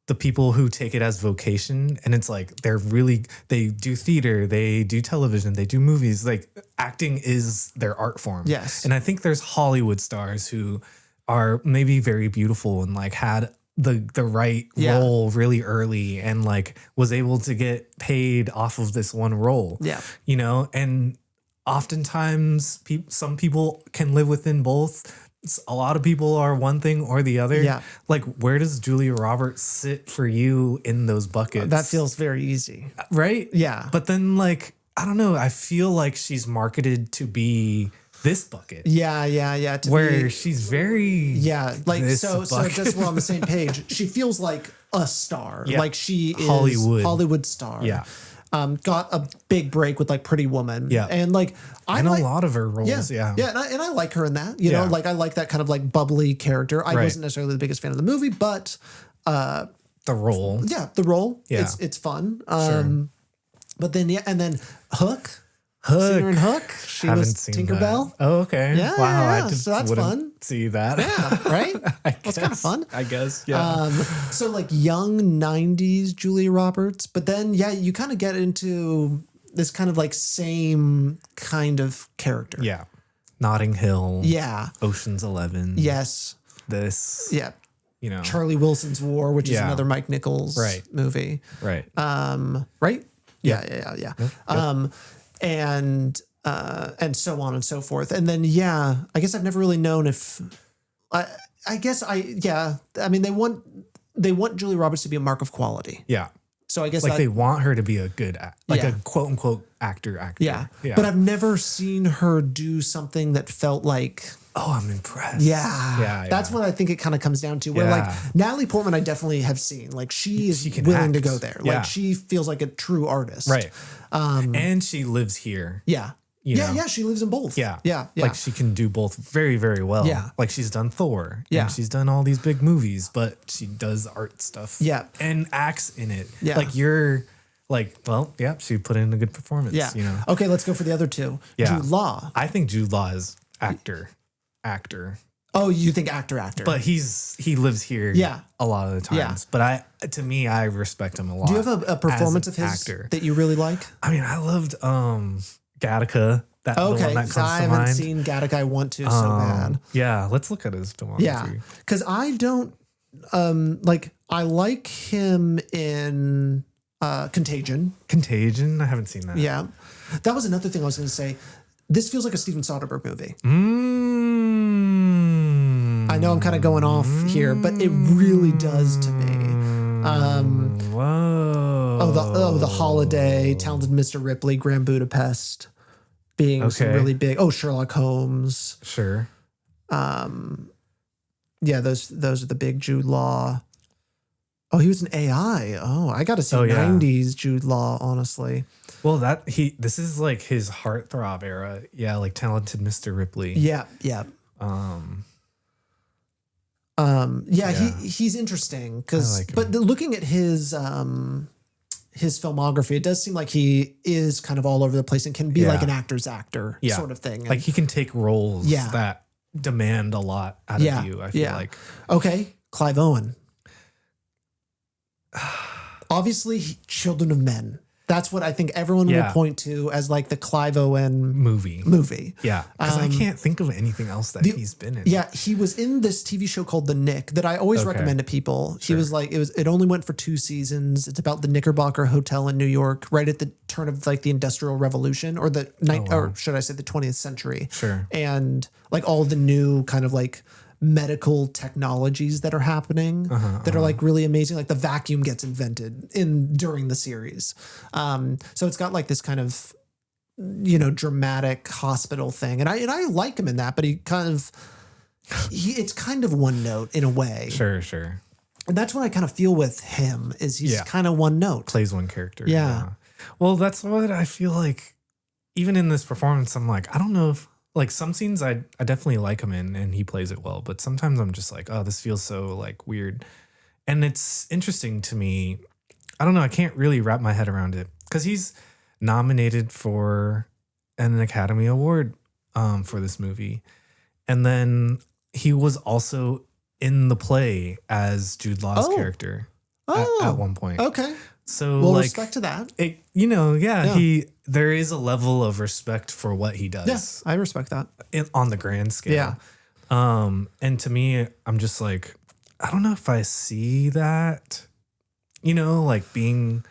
[SPEAKER 1] the people who take it as vocation, and it's like they do theater, they do television, they do movies. Like acting is their art form.
[SPEAKER 2] Yes.
[SPEAKER 1] And I think there's Hollywood stars who are maybe very beautiful and like had the right role really early and like was able to get paid off of this one role.
[SPEAKER 2] Yeah.
[SPEAKER 1] You know, and oftentimes some people can live within both. A lot of people are one thing or the other.
[SPEAKER 2] Yeah.
[SPEAKER 1] Like, where does Julia Roberts sit for you in those buckets?
[SPEAKER 2] That feels very easy.
[SPEAKER 1] Right?
[SPEAKER 2] Yeah.
[SPEAKER 1] But then, like, I don't know. I feel like she's marketed to be this bucket.
[SPEAKER 2] Yeah.
[SPEAKER 1] Where she's very
[SPEAKER 2] like so just we're on the same page. She feels like a star.
[SPEAKER 1] Yeah.
[SPEAKER 2] Like she is Hollywood star.
[SPEAKER 1] Yeah.
[SPEAKER 2] Got a big break with like Pretty Woman.
[SPEAKER 1] Yeah.
[SPEAKER 2] And like
[SPEAKER 1] a lot of her roles. Yeah.
[SPEAKER 2] And I like her in that. You know, like I like that kind of like bubbly character. I wasn't necessarily the biggest fan of the movie, but
[SPEAKER 1] the role.
[SPEAKER 2] Yeah, the role.
[SPEAKER 1] Yeah.
[SPEAKER 2] It's fun.
[SPEAKER 1] Sure.
[SPEAKER 2] But then and then Hook. Seen her in Hook. She was Tinkerbell.
[SPEAKER 1] That. Oh, okay.
[SPEAKER 2] Yeah.
[SPEAKER 1] Wow.
[SPEAKER 2] Yeah. So that's fun.
[SPEAKER 1] See that.
[SPEAKER 2] Yeah. Right. That's kind of fun.
[SPEAKER 1] I guess. Yeah.
[SPEAKER 2] So like young 90s Julia Roberts, but then you kind of get into this kind of like same kind of character.
[SPEAKER 1] Yeah. Notting Hill.
[SPEAKER 2] Yeah.
[SPEAKER 1] Ocean's 11.
[SPEAKER 2] Yes.
[SPEAKER 1] This.
[SPEAKER 2] Yeah.
[SPEAKER 1] You know.
[SPEAKER 2] Charlie Wilson's War, which is another Mike Nichols movie.
[SPEAKER 1] Right.
[SPEAKER 2] Right? Yeah.
[SPEAKER 1] Yep.
[SPEAKER 2] And so on and so forth. And then I guess I've never really known if I mean they want Julia Roberts to be a mark of quality.
[SPEAKER 1] Yeah.
[SPEAKER 2] So I guess
[SPEAKER 1] like they want her to be a good a quote unquote actor.
[SPEAKER 2] Yeah. But I've never seen her do something that felt like,
[SPEAKER 1] oh, I'm impressed.
[SPEAKER 2] Yeah. That's what I think it kind of comes down to. Where like Natalie Portman, I definitely have seen. Like she is willing to go there. Like she feels like a true artist.
[SPEAKER 1] Right. And she lives here.
[SPEAKER 2] Yeah.
[SPEAKER 1] You know?
[SPEAKER 2] Yeah. She lives in both.
[SPEAKER 1] Yeah.
[SPEAKER 2] Yeah.
[SPEAKER 1] Like she can do both very, very well.
[SPEAKER 2] Yeah.
[SPEAKER 1] Like she's done Thor.
[SPEAKER 2] Yeah.
[SPEAKER 1] And she's done all these big movies, but she does art stuff.
[SPEAKER 2] Yeah.
[SPEAKER 1] And acts in it.
[SPEAKER 2] Yeah.
[SPEAKER 1] Like you're like, well, yeah, she put in a good performance.
[SPEAKER 2] Yeah.
[SPEAKER 1] You know?
[SPEAKER 2] Okay, let's go for the other two.
[SPEAKER 1] Yeah.
[SPEAKER 2] Jude Law.
[SPEAKER 1] I think Jude Law is actor.
[SPEAKER 2] Oh, you think actor.
[SPEAKER 1] But he lives here a lot of the times.
[SPEAKER 2] Yeah.
[SPEAKER 1] But to me, I respect him a lot.
[SPEAKER 2] Do you have a performance of his
[SPEAKER 1] actor
[SPEAKER 2] that you really like?
[SPEAKER 1] I mean, I loved Gattaca. That the one that comes
[SPEAKER 2] I
[SPEAKER 1] to
[SPEAKER 2] haven't
[SPEAKER 1] mind.
[SPEAKER 2] seen Gattaca. I want to so bad.
[SPEAKER 1] Yeah, let's look at his filmography.
[SPEAKER 2] Yeah, because I don't I like him in Contagion.
[SPEAKER 1] Contagion? I haven't seen that.
[SPEAKER 2] Yeah, that was another thing I was going to say. This feels like a Steven Soderbergh movie. I know I'm kind of going off here, but it really does to me.
[SPEAKER 1] Whoa.
[SPEAKER 2] The Holiday, Talented Mr. Ripley, Grand Budapest being some really big. Oh, Sherlock Holmes.
[SPEAKER 1] Sure.
[SPEAKER 2] Yeah, those are the big Jude Law. Oh, he was an AI. Oh, I got to see 90s Jude Law, honestly.
[SPEAKER 1] Well, this is like his heartthrob era. Yeah, like Talented Mr. Ripley.
[SPEAKER 2] Yeah. He's interesting because, looking at his filmography, it does seem like he is kind of all over the place and can be like an actor's actor sort of thing. And
[SPEAKER 1] like he can take roles that demand a lot out of you. I feel like.
[SPEAKER 2] Okay, Clive Owen. Obviously, Children of Men. That's what I think everyone will point to as like the Clive Owen movie.
[SPEAKER 1] Yeah, because I can't think of anything else that he's been in.
[SPEAKER 2] Yeah, he was in this TV show called The Nick that I always recommend to people. He was like, it only went for 2 seasons. It's about the Knickerbocker Hotel in New York, right at the turn of like the Industrial Revolution or or should I say the 20th century.
[SPEAKER 1] Sure.
[SPEAKER 2] And like all the new kind of like medical technologies that are happening that are like really amazing. Like the vacuum gets invented during the series. So it's got like this kind of, dramatic hospital thing. And I like him in that, but it's kind of one note in a way.
[SPEAKER 1] Sure.
[SPEAKER 2] And that's what I kind of feel with him is he's kind of one note.
[SPEAKER 1] Plays one character.
[SPEAKER 2] Yeah.
[SPEAKER 1] Well, that's what I feel like even in this performance, I'm like, I don't know if, like some scenes I definitely like him in and he plays it well, but sometimes I'm just like, oh, this feels so like weird. And it's interesting to me. I don't know. I can't really wrap my head around it because he's nominated for an Academy Award for this movie. And then he was also in the play as Jude Law's character at one point.
[SPEAKER 2] Okay.
[SPEAKER 1] So
[SPEAKER 2] well,
[SPEAKER 1] like,
[SPEAKER 2] respect to that.
[SPEAKER 1] There is a level of respect for what he does.
[SPEAKER 2] Yeah, I respect that.
[SPEAKER 1] On the grand scale.
[SPEAKER 2] Yeah.
[SPEAKER 1] And to me, I'm just like, I don't know if I see that, like being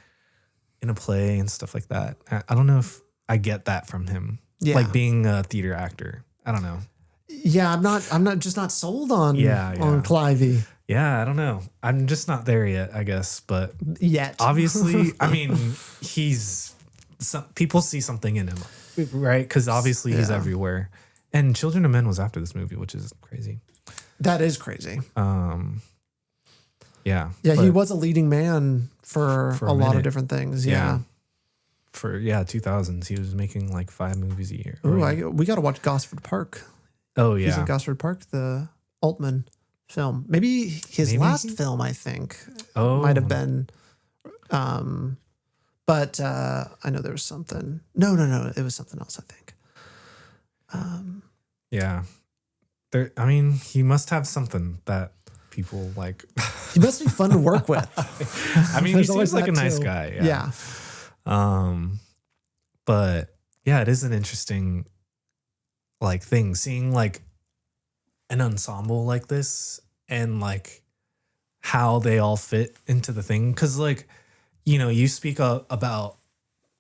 [SPEAKER 1] in a play and stuff like that. I don't know if I get that from him. Yeah. Like being a theater actor. I don't know.
[SPEAKER 2] Yeah, I'm not sold on Clivey.
[SPEAKER 1] Yeah, I don't know. I'm just not there yet, I guess. But obviously, I mean, people see something in him, right? Because obviously he's everywhere. And Children of Men was after this movie, which is crazy.
[SPEAKER 2] That is crazy.
[SPEAKER 1] Yeah.
[SPEAKER 2] Yeah, he was a leading man for a lot of different things. Yeah.
[SPEAKER 1] For 2000s, he was making like 5 movies a year.
[SPEAKER 2] Oh, we got to watch Gosford Park.
[SPEAKER 1] Oh yeah,
[SPEAKER 2] he's in Gosford Park, the Altman film. Maybe his last film, I think, might have been. But I know there was something. No, it was something else, I think.
[SPEAKER 1] Yeah, I mean, he must have something that people like.
[SPEAKER 2] He must be fun to work with.
[SPEAKER 1] I mean, he seems like a nice guy.
[SPEAKER 2] Yeah.
[SPEAKER 1] But yeah, it is an interesting like thing seeing like an ensemble like this and like how they all fit into the thing. Cause like, you speak about,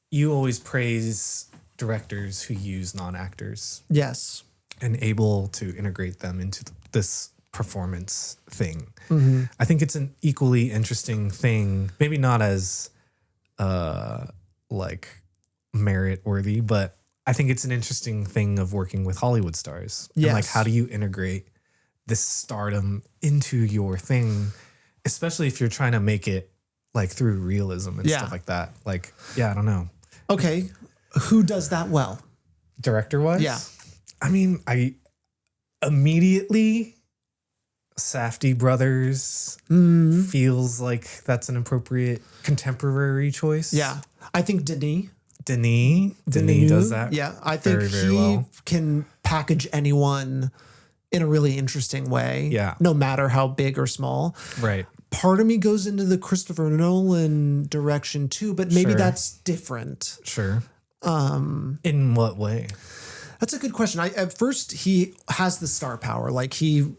[SPEAKER 1] you always praise directors who use non-actors.
[SPEAKER 2] Yes.
[SPEAKER 1] And able to integrate them into this performance thing.
[SPEAKER 2] Mm-hmm.
[SPEAKER 1] I think it's an equally interesting thing, maybe not as like merit worthy, but I think it's an interesting thing of working with Hollywood stars.
[SPEAKER 2] Yes.
[SPEAKER 1] And like, how do you integrate this stardom into your thing, especially if you're trying to make it like through realism and stuff like that. Like, I don't know.
[SPEAKER 2] Okay. Who does that well?
[SPEAKER 1] director-wise?
[SPEAKER 2] Yeah.
[SPEAKER 1] I mean, I immediately Safdie Brothers feels like that's an appropriate contemporary choice.
[SPEAKER 2] Yeah. I think Denis
[SPEAKER 1] does that.
[SPEAKER 2] Yeah. I think
[SPEAKER 1] very, very
[SPEAKER 2] he
[SPEAKER 1] well.
[SPEAKER 2] can package anyone in a really interesting way.
[SPEAKER 1] Yeah.
[SPEAKER 2] No matter how big or small.
[SPEAKER 1] Right.
[SPEAKER 2] Part of me goes into the Christopher Nolan direction too, but maybe
[SPEAKER 1] Sure.
[SPEAKER 2] that's different.
[SPEAKER 1] Sure. In what way?
[SPEAKER 2] That's a good question. At first he has the star power. Like it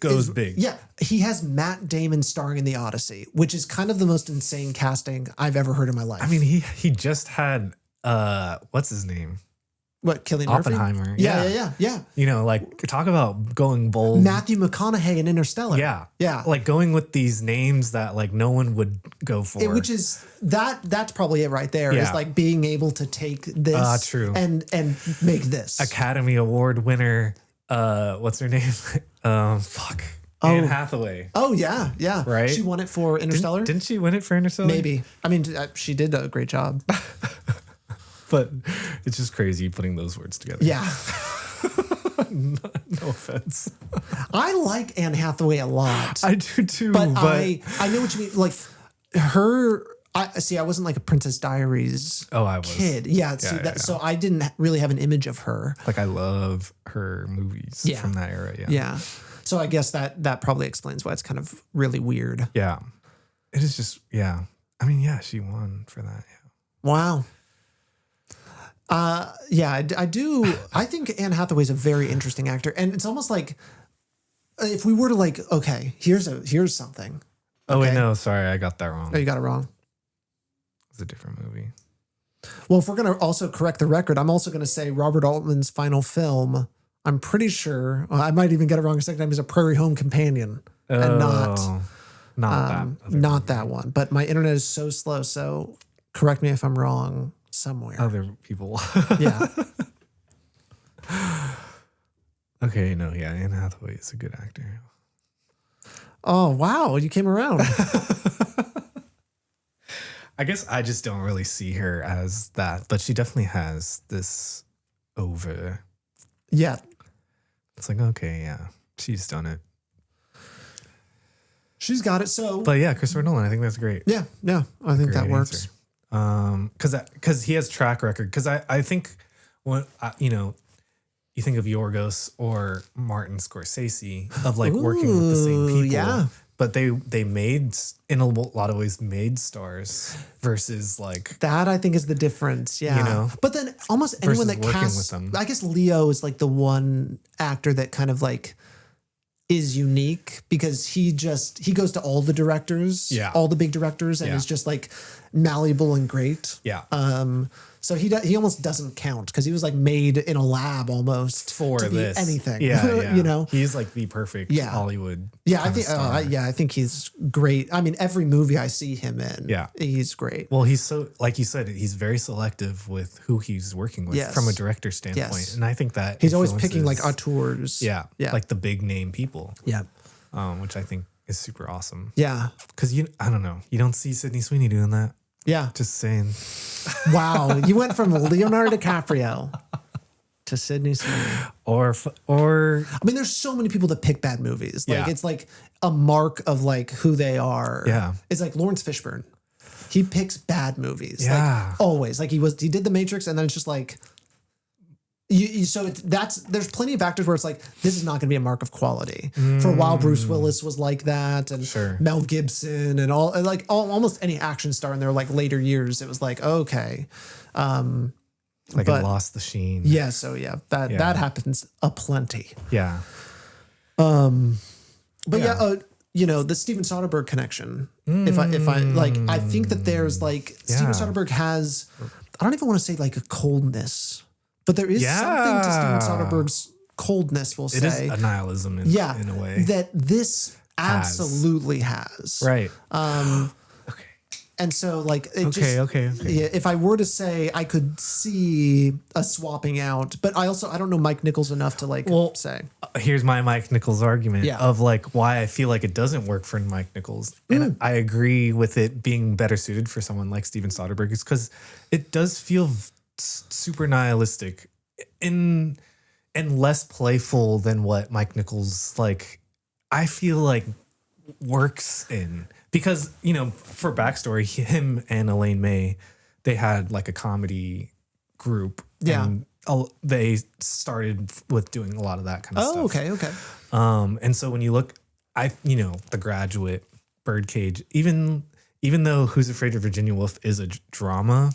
[SPEAKER 1] Goes big.
[SPEAKER 2] Yeah. He has Matt Damon starring in The Odyssey, which is kind of the most insane casting I've ever heard in my life.
[SPEAKER 1] I mean, he just had what's his name?
[SPEAKER 2] What, Cillian
[SPEAKER 1] Oppenheimer.
[SPEAKER 2] Murphy? Yeah.
[SPEAKER 1] You know, like talk about going bold.
[SPEAKER 2] Matthew McConaughey in Interstellar.
[SPEAKER 1] Yeah. Like going with these names that like no one would go for.
[SPEAKER 2] Which is that's probably it right there. Is like being able to take this
[SPEAKER 1] true.
[SPEAKER 2] and make this.
[SPEAKER 1] Academy Award winner, what's her name? Anne Hathaway.
[SPEAKER 2] Oh yeah.
[SPEAKER 1] Right?
[SPEAKER 2] She won it for Interstellar.
[SPEAKER 1] Didn't she win it for Interstellar?
[SPEAKER 2] Maybe. I mean, she did a great job.
[SPEAKER 1] But it's just crazy putting those words together.
[SPEAKER 2] Yeah.
[SPEAKER 1] No offense.
[SPEAKER 2] I like Anne Hathaway a lot.
[SPEAKER 1] I do too.
[SPEAKER 2] But I know what you mean. Like her. I wasn't like a Princess Diaries
[SPEAKER 1] I was.
[SPEAKER 2] kid. Yeah. So I didn't really have an image of her.
[SPEAKER 1] Like I love her movies from that era.
[SPEAKER 2] Yeah. So I guess that probably explains why it's kind of really weird.
[SPEAKER 1] Yeah. It is just, yeah. I mean, yeah, she won for that. Yeah.
[SPEAKER 2] Wow. I do. I think Anne Hathaway's a very interesting actor. And it's almost like if we were to like, okay, here's something.
[SPEAKER 1] Oh, wait, no, sorry. I got that wrong.
[SPEAKER 2] Oh, you got it wrong.
[SPEAKER 1] It's a different movie.
[SPEAKER 2] Well, if we're going to also correct the record, I'm also going to say Robert Altman's final film, I'm pretty sure, I might even get it wrong a second time, is A Prairie Home Companion. And not that one. But my internet is so slow, so correct me if I'm wrong somewhere.
[SPEAKER 1] Other people.
[SPEAKER 2] Yeah.
[SPEAKER 1] Okay, no, yeah, Anne Hathaway is a good actor.
[SPEAKER 2] Oh, wow, you came around.
[SPEAKER 1] I guess I just don't really see her as that, but she definitely has this over.
[SPEAKER 2] Yeah.
[SPEAKER 1] It's like, okay, yeah, she's done it.
[SPEAKER 2] She's got it. So,
[SPEAKER 1] but yeah, Christopher Nolan, I think that's great.
[SPEAKER 2] Yeah, I think that works.
[SPEAKER 1] Because he has track record. Because I think when you think of Yorgos or Martin Scorsese of like working with the same people.
[SPEAKER 2] Yeah.
[SPEAKER 1] But they made, in a lot of ways, made stars versus like
[SPEAKER 2] that. I think is the difference. Yeah,
[SPEAKER 1] you know.
[SPEAKER 2] But then almost anyone that casts,
[SPEAKER 1] with them.
[SPEAKER 2] I guess Leo is like the one actor that kind of like is unique because he goes to all the directors, all the big directors, and is just like malleable and great.
[SPEAKER 1] Yeah.
[SPEAKER 2] So he almost doesn't count because he was like made in a lab almost
[SPEAKER 1] for
[SPEAKER 2] to
[SPEAKER 1] this
[SPEAKER 2] be anything.
[SPEAKER 1] Yeah.
[SPEAKER 2] You know,
[SPEAKER 1] he's like the perfect Hollywood.
[SPEAKER 2] Yeah, I think. I think he's great. I mean, every movie I see him in, he's great.
[SPEAKER 1] Well, he's so, like you said, he's very selective with who he's working with from a director standpoint, and I think that
[SPEAKER 2] he's always picking like auteurs.
[SPEAKER 1] Yeah, like the big name people.
[SPEAKER 2] Yeah,
[SPEAKER 1] which I think is super awesome.
[SPEAKER 2] Yeah,
[SPEAKER 1] because I don't know, you don't see Sydney Sweeney doing that.
[SPEAKER 2] Yeah.
[SPEAKER 1] Just saying.
[SPEAKER 2] Wow. You went from Leonardo DiCaprio to Sydney Sweeney.
[SPEAKER 1] Or
[SPEAKER 2] I mean, there's so many people that pick bad movies. Like it's like a mark of like who they are.
[SPEAKER 1] Yeah.
[SPEAKER 2] It's like Lawrence Fishburne. He picks bad movies.
[SPEAKER 1] Yeah.
[SPEAKER 2] Like always. Like he did The Matrix and then it's just like there's plenty of actors where it's like this is not going to be a mark of quality. For a while, Bruce Willis was like that, and Mel Gibson, and almost any action star in their like later years. It was like okay,
[SPEAKER 1] it lost the sheen.
[SPEAKER 2] Yeah, so that happens aplenty.
[SPEAKER 1] Yeah,
[SPEAKER 2] the Steven Soderbergh connection. If I like, I think that there's like Steven Soderbergh has. I don't even want to say like a coldness. But there is something to Steven Soderbergh's coldness, we'll say.
[SPEAKER 1] It is a nihilism in a way.
[SPEAKER 2] That this absolutely has.
[SPEAKER 1] Right.
[SPEAKER 2] Okay. And so like
[SPEAKER 1] okay.
[SPEAKER 2] Yeah, if I were to say I could see a swapping out, but I don't know Mike Nichols enough to like say.
[SPEAKER 1] Here's my Mike Nichols argument of like why I feel like it doesn't work for Mike Nichols. And I agree with it being better suited for someone like Steven Soderbergh is because it does feel super nihilistic and less playful than what Mike Nichols like I feel like works in, because for backstory, him and Elaine May, they had like a comedy group. And they started with doing a lot of that kind of stuff.
[SPEAKER 2] Okay.
[SPEAKER 1] And so when you look, The Graduate, Birdcage, even though Who's Afraid of Virginia Woolf is a drama,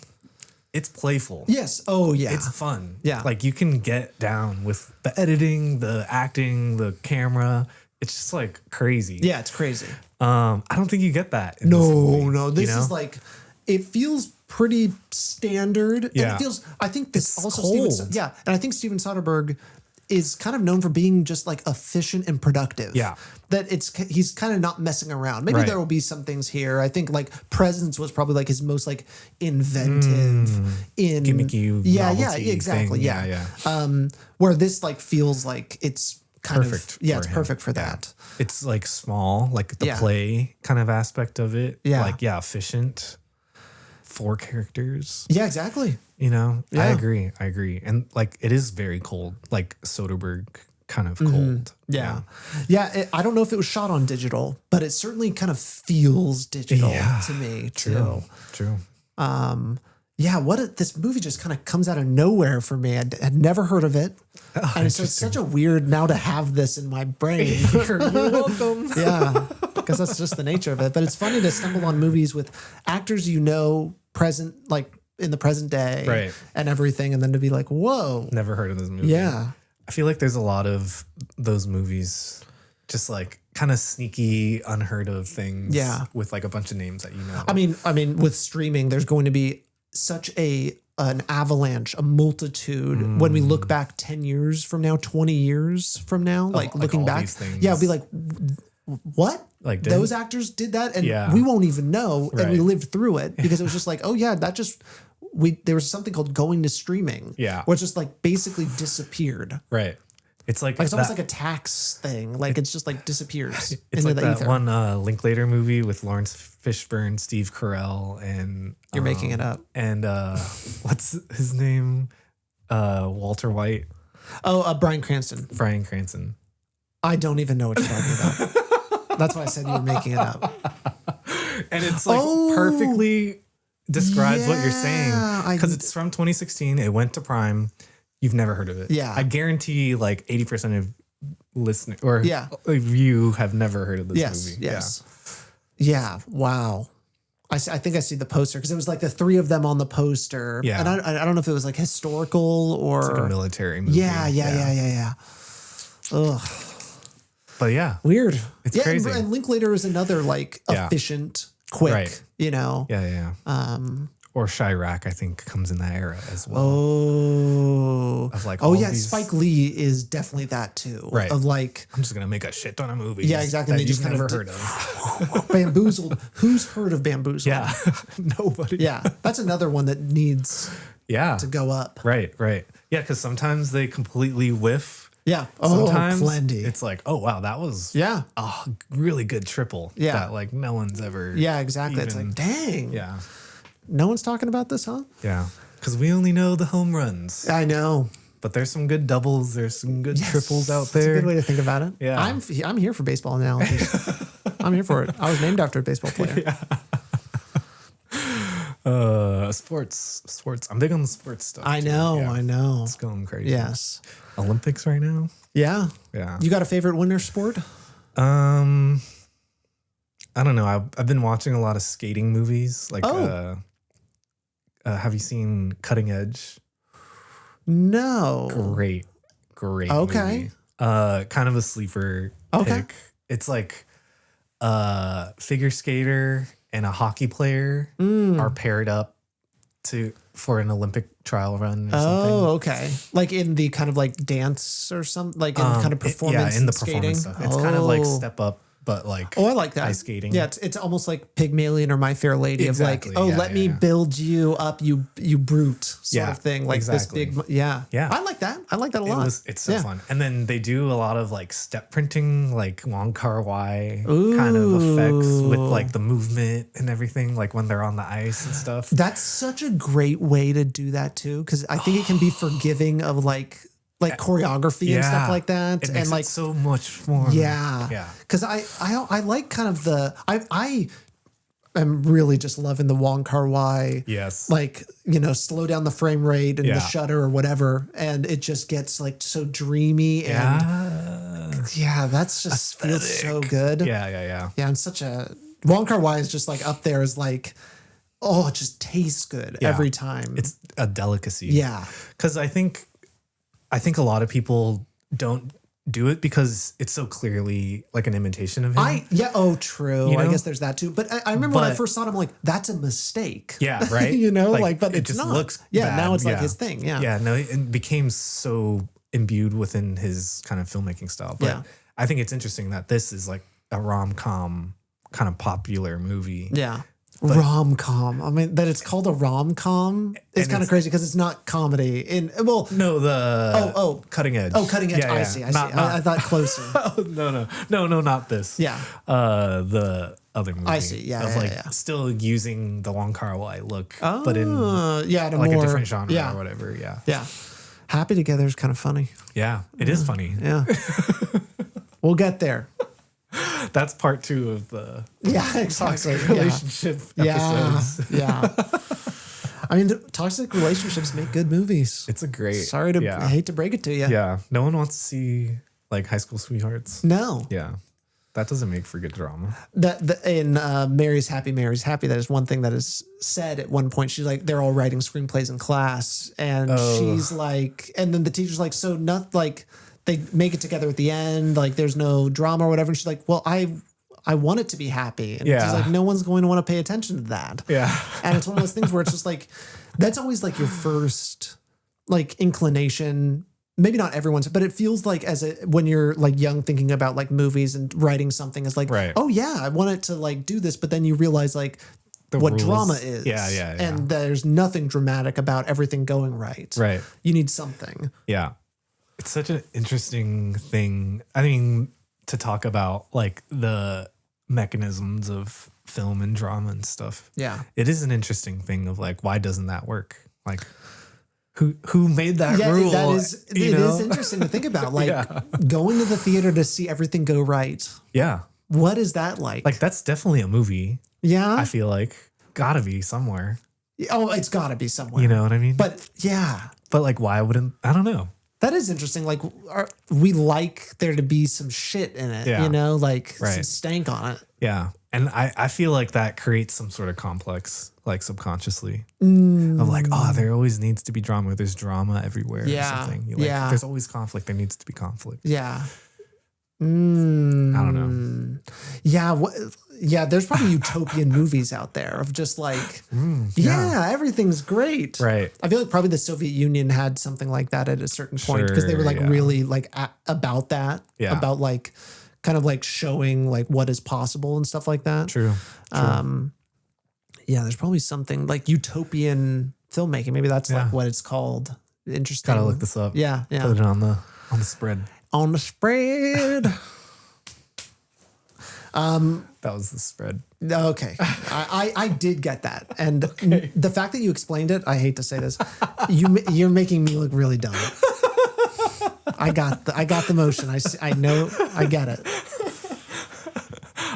[SPEAKER 1] it's playful.
[SPEAKER 2] Yes. Oh yeah.
[SPEAKER 1] It's fun.
[SPEAKER 2] Yeah.
[SPEAKER 1] Like you can get down with the editing, the acting, the camera. It's just like crazy.
[SPEAKER 2] Yeah, it's crazy.
[SPEAKER 1] I don't think you get that.
[SPEAKER 2] No. This is like, it feels pretty standard.
[SPEAKER 1] Yeah.
[SPEAKER 2] And it feels, I think this
[SPEAKER 1] It's
[SPEAKER 2] also,
[SPEAKER 1] cold.
[SPEAKER 2] and I think Steven Soderbergh is kind of known for being just like efficient and productive.
[SPEAKER 1] Yeah.
[SPEAKER 2] That he's kind of not messing around. Maybe there will be some things here. I think like Presence was probably like his most like inventive
[SPEAKER 1] gimmicky.
[SPEAKER 2] Yeah,
[SPEAKER 1] novelty
[SPEAKER 2] exactly.
[SPEAKER 1] thing.
[SPEAKER 2] Yeah. Where this like feels like it's kind
[SPEAKER 1] Perfect
[SPEAKER 2] of, it's
[SPEAKER 1] for him.
[SPEAKER 2] perfect for that.
[SPEAKER 1] It's like small, like the play kind of aspect of it.
[SPEAKER 2] Yeah.
[SPEAKER 1] Like, efficient. 4 characters.
[SPEAKER 2] Yeah, exactly.
[SPEAKER 1] I agree. And like, it is very cold, like Soderbergh kind of cold.
[SPEAKER 2] Yeah. I don't know if it was shot on digital, but it certainly kind of feels digital to me too.
[SPEAKER 1] True.
[SPEAKER 2] This movie just kind of comes out of nowhere for me. I'd never heard of it. And so it's such a weird now to have this in my brain.
[SPEAKER 1] You're welcome.
[SPEAKER 2] Yeah, because that's just the nature of it. But it's funny to stumble on movies with actors present, like in the present day,
[SPEAKER 1] Right.
[SPEAKER 2] and everything, and then to be like, whoa.
[SPEAKER 1] Never heard of this movie.
[SPEAKER 2] Yeah.
[SPEAKER 1] I feel like there's a lot of those movies, just like kind of sneaky, unheard of things.
[SPEAKER 2] Yeah.
[SPEAKER 1] With like a bunch of names that
[SPEAKER 2] I mean, with streaming, there's going to be such an avalanche, a multitude. When we look back 10 years from now, 20 years from now, like looking back, it'll be like, what?
[SPEAKER 1] Like
[SPEAKER 2] those actors did that, and we won't even know, and we lived through it because it was just like, oh yeah, there was something called going to streaming, where it just like basically disappeared.
[SPEAKER 1] Right. It's like
[SPEAKER 2] it's almost like a tax thing. Like it's just like disappears
[SPEAKER 1] it's
[SPEAKER 2] into
[SPEAKER 1] like
[SPEAKER 2] the
[SPEAKER 1] that
[SPEAKER 2] ether.
[SPEAKER 1] one Linklater movie with Lawrence Fishburne, Steve Carell, and
[SPEAKER 2] You're making it up.
[SPEAKER 1] And what's his name? Walter White.
[SPEAKER 2] Oh, Bryan Cranston.
[SPEAKER 1] Bryan Cranston.
[SPEAKER 2] I don't even know what you're talking about. That's why I said you were making it up.
[SPEAKER 1] And it's like perfectly describes what you're saying, because it's from 2016. It went to Prime. You've never heard of it.
[SPEAKER 2] Yeah.
[SPEAKER 1] I guarantee like 80% of listeners or of you have never heard of this movie.
[SPEAKER 2] Yes. Yeah. Wow. I think I see the poster because it was like the 3 of them on the poster.
[SPEAKER 1] Yeah.
[SPEAKER 2] And I don't know if it was like historical or
[SPEAKER 1] it's like a military movie.
[SPEAKER 2] Yeah. Ugh.
[SPEAKER 1] But yeah.
[SPEAKER 2] Weird.
[SPEAKER 1] It's crazy.
[SPEAKER 2] And Linklater is another like efficient, quick,
[SPEAKER 1] Yeah. Or Chirac, I think, comes in that era as well. Of like
[SPEAKER 2] Spike Lee is definitely that too.
[SPEAKER 1] Right.
[SPEAKER 2] Of like,
[SPEAKER 1] I'm just gonna make a shit ton of movies.
[SPEAKER 2] Yeah, exactly.
[SPEAKER 1] That
[SPEAKER 2] They
[SPEAKER 1] you've
[SPEAKER 2] just
[SPEAKER 1] never heard of.
[SPEAKER 2] Bamboozled. Who's heard of Bamboozled?
[SPEAKER 1] Yeah, nobody.
[SPEAKER 2] Yeah, that's another one that needs to go up.
[SPEAKER 1] Right. Yeah, because sometimes they completely whiff.
[SPEAKER 2] Yeah.
[SPEAKER 1] Sometimes
[SPEAKER 2] plenty.
[SPEAKER 1] it's like, oh wow, that was a really good triple.
[SPEAKER 2] Yeah.
[SPEAKER 1] That like no one's ever.
[SPEAKER 2] Yeah, exactly. It's like, dang.
[SPEAKER 1] Yeah.
[SPEAKER 2] No one's talking about this, huh?
[SPEAKER 1] Yeah. Because we only know the home runs.
[SPEAKER 2] I know.
[SPEAKER 1] But there's some good doubles. There's some good triples out there.
[SPEAKER 2] That's a good way to think about it.
[SPEAKER 1] Yeah.
[SPEAKER 2] I'm here for baseball analogies. I'm here for it. I was named after a baseball player.
[SPEAKER 1] Sports. I'm big on the sports stuff.
[SPEAKER 2] I know.
[SPEAKER 1] It's going crazy.
[SPEAKER 2] Yes.
[SPEAKER 1] Olympics right now.
[SPEAKER 2] Yeah.
[SPEAKER 1] Yeah.
[SPEAKER 2] You got a favorite winter sport?
[SPEAKER 1] I don't know. I've been watching a lot of skating movies. Like, have you seen Cutting Edge?
[SPEAKER 2] No.
[SPEAKER 1] Great.
[SPEAKER 2] Okay.
[SPEAKER 1] Movie. Kind of a sleeper pick. It's like figure skater and a hockey player are paired up for an Olympic trial run or something.
[SPEAKER 2] Oh, okay. Like in the kind of like dance or something, like in kind of performance
[SPEAKER 1] in the
[SPEAKER 2] skating.
[SPEAKER 1] performance stuff. It's kind of like Step Up but like
[SPEAKER 2] I like that.
[SPEAKER 1] ice skating.
[SPEAKER 2] Yeah, it's almost like Pygmalion or My Fair Lady
[SPEAKER 1] Exactly.
[SPEAKER 2] of like, let me build you up, you brute sort of thing. Like this big, yeah. I like that. I like that a lot.
[SPEAKER 1] It's so fun. And then they do a lot of like step printing, like Wong Kar-wai kind of effects with like the movement and everything, like when they're on the ice and stuff.
[SPEAKER 2] That's such a great way to do that too, because I think it can be forgiving of like choreography and stuff like that.
[SPEAKER 1] It makes
[SPEAKER 2] and like
[SPEAKER 1] so much more.
[SPEAKER 2] Yeah. Because I like kind of I am really just loving the Wong Kar-wai.
[SPEAKER 1] Yes.
[SPEAKER 2] Like, slow down the frame rate and the shutter or whatever. And it just gets like so dreamy and that's just feels so good.
[SPEAKER 1] Yeah.
[SPEAKER 2] Yeah. And such a Wong Kar-wai is just like up there as like, it just tastes good every time.
[SPEAKER 1] It's a delicacy.
[SPEAKER 2] Yeah.
[SPEAKER 1] Because I think a lot of people don't do it because it's so clearly like an imitation of him.
[SPEAKER 2] True. I guess there's that too. But I remember when I first saw it, I'm like, that's a mistake.
[SPEAKER 1] Yeah, right.
[SPEAKER 2] But
[SPEAKER 1] it just
[SPEAKER 2] not.
[SPEAKER 1] looks
[SPEAKER 2] bad. Now it's like
[SPEAKER 1] Yeah.
[SPEAKER 2] his thing. Yeah.
[SPEAKER 1] Yeah, no, it became so imbued within his kind of filmmaking style. But I think it's interesting that this is like a rom-com kind of popular movie.
[SPEAKER 2] Yeah. Rom-com. I mean, that it's called a rom-com is kind of crazy because it's not comedy.
[SPEAKER 1] Cutting Edge.
[SPEAKER 2] Oh, Cutting Edge.
[SPEAKER 1] Yeah,
[SPEAKER 2] I see. I thought Closer.
[SPEAKER 1] No, not this.
[SPEAKER 2] Yeah.
[SPEAKER 1] The other movie.
[SPEAKER 2] I see. Yeah.
[SPEAKER 1] Still using the Wong Kar-wai look, but in
[SPEAKER 2] a
[SPEAKER 1] different genre or whatever. Yeah.
[SPEAKER 2] Yeah. Happy Together is kind of funny.
[SPEAKER 1] Yeah, it is funny.
[SPEAKER 2] Yeah. We'll get there.
[SPEAKER 1] That's part 2 of the
[SPEAKER 2] toxic
[SPEAKER 1] relationship episodes.
[SPEAKER 2] Yeah. I mean, toxic relationships make good movies.
[SPEAKER 1] It's a great.
[SPEAKER 2] I hate to break it to you.
[SPEAKER 1] Yeah. No one wants to see like High School Sweethearts.
[SPEAKER 2] No.
[SPEAKER 1] Yeah. That doesn't make for good drama.
[SPEAKER 2] In Mary's Happy, that is one thing that is said at one point. She's like, they're all writing screenplays in class. And she's like, and then the teacher's like, so not like, they make it together at the end, like there's no drama or whatever. And she's like, well, I want it to be happy. And she's like, no one's going to want to pay attention to that.
[SPEAKER 1] Yeah.
[SPEAKER 2] And it's one of those things where it's just like, that's always like your first like inclination. Maybe not everyone's, but it feels like when you're like young thinking about like movies and writing something is like, oh yeah, I want it to like do this. But then you realize like what rules. Drama is.
[SPEAKER 1] Yeah.
[SPEAKER 2] And there's nothing dramatic about everything going right.
[SPEAKER 1] Right.
[SPEAKER 2] You need something.
[SPEAKER 1] Yeah. It's such an interesting thing. I mean, to talk about like the mechanisms of film and drama and stuff.
[SPEAKER 2] Yeah.
[SPEAKER 1] It is an interesting thing of like, why doesn't that work? Like who made that rule?
[SPEAKER 2] It is interesting to think about. Like going to the theater to see everything go right.
[SPEAKER 1] Yeah.
[SPEAKER 2] What is that like?
[SPEAKER 1] Like that's definitely a movie.
[SPEAKER 2] Yeah.
[SPEAKER 1] I feel like gotta be somewhere.
[SPEAKER 2] Oh, it's gotta be somewhere.
[SPEAKER 1] You know what I mean?
[SPEAKER 2] But yeah.
[SPEAKER 1] But like, why wouldn't, I don't know.
[SPEAKER 2] That is interesting. Like, we like there to be some shit in it, like some stank on it.
[SPEAKER 1] Yeah. And I feel like that creates some sort of complex, like subconsciously, of like, there always needs to be drama. There's drama everywhere or something. There's always conflict. There needs to be conflict.
[SPEAKER 2] Yeah.
[SPEAKER 1] I don't know.
[SPEAKER 2] Yeah. There's probably utopian movies out there of just like, everything's great.
[SPEAKER 1] Right.
[SPEAKER 2] I feel like probably the Soviet Union had something like that at a certain point because they were like really like about that, about like kind of like showing like what is possible and stuff like that.
[SPEAKER 1] True.
[SPEAKER 2] There's probably something like utopian filmmaking. Maybe that's like what it's called. Interesting.
[SPEAKER 1] Gotta look this up.
[SPEAKER 2] Yeah.
[SPEAKER 1] Put it on the spread.
[SPEAKER 2] On the spread.
[SPEAKER 1] That was the spread.
[SPEAKER 2] Okay. I did get that. And the fact that you explained it, I hate to say this, you're making me look really dumb. I got the motion. I know, I get it.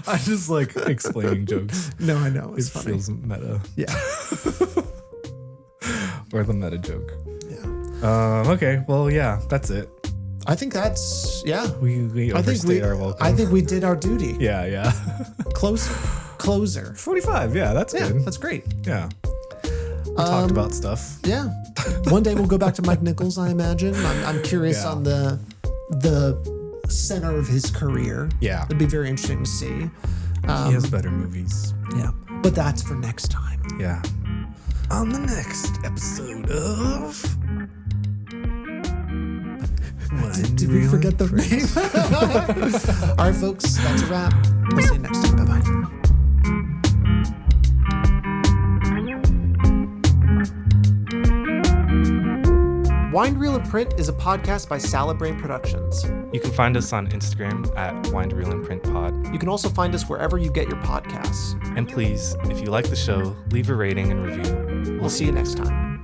[SPEAKER 1] I just like explaining jokes.
[SPEAKER 2] No, I know. It's funny.
[SPEAKER 1] Feels meta.
[SPEAKER 2] Yeah.
[SPEAKER 1] Or the meta joke.
[SPEAKER 2] Yeah.
[SPEAKER 1] Okay. Well, yeah, that's it.
[SPEAKER 2] I think that's,
[SPEAKER 1] we overstayed our welcome.
[SPEAKER 2] I think we did our duty.
[SPEAKER 1] Yeah.
[SPEAKER 2] Closer.
[SPEAKER 1] 45. Yeah, that's good.
[SPEAKER 2] That's great.
[SPEAKER 1] Yeah. We talked about stuff.
[SPEAKER 2] Yeah. One day we'll go back to Mike Nichols, I imagine. I'm curious on the center of his career.
[SPEAKER 1] Yeah.
[SPEAKER 2] It'd be very interesting to see.
[SPEAKER 1] He has better movies.
[SPEAKER 2] Yeah. But that's for next time.
[SPEAKER 1] Yeah. On the next episode of...
[SPEAKER 2] Did we forget the name? All right, folks, that's a wrap. We'll see you next time. Bye-bye. Wind Reel and Print is a podcast by Salad Brain Productions.
[SPEAKER 1] You can find us on Instagram at Wind Reel and Print Pod.
[SPEAKER 2] You can also find us wherever you get your podcasts.
[SPEAKER 1] And please, if you like the show, leave a rating and review.
[SPEAKER 2] We'll see you next time.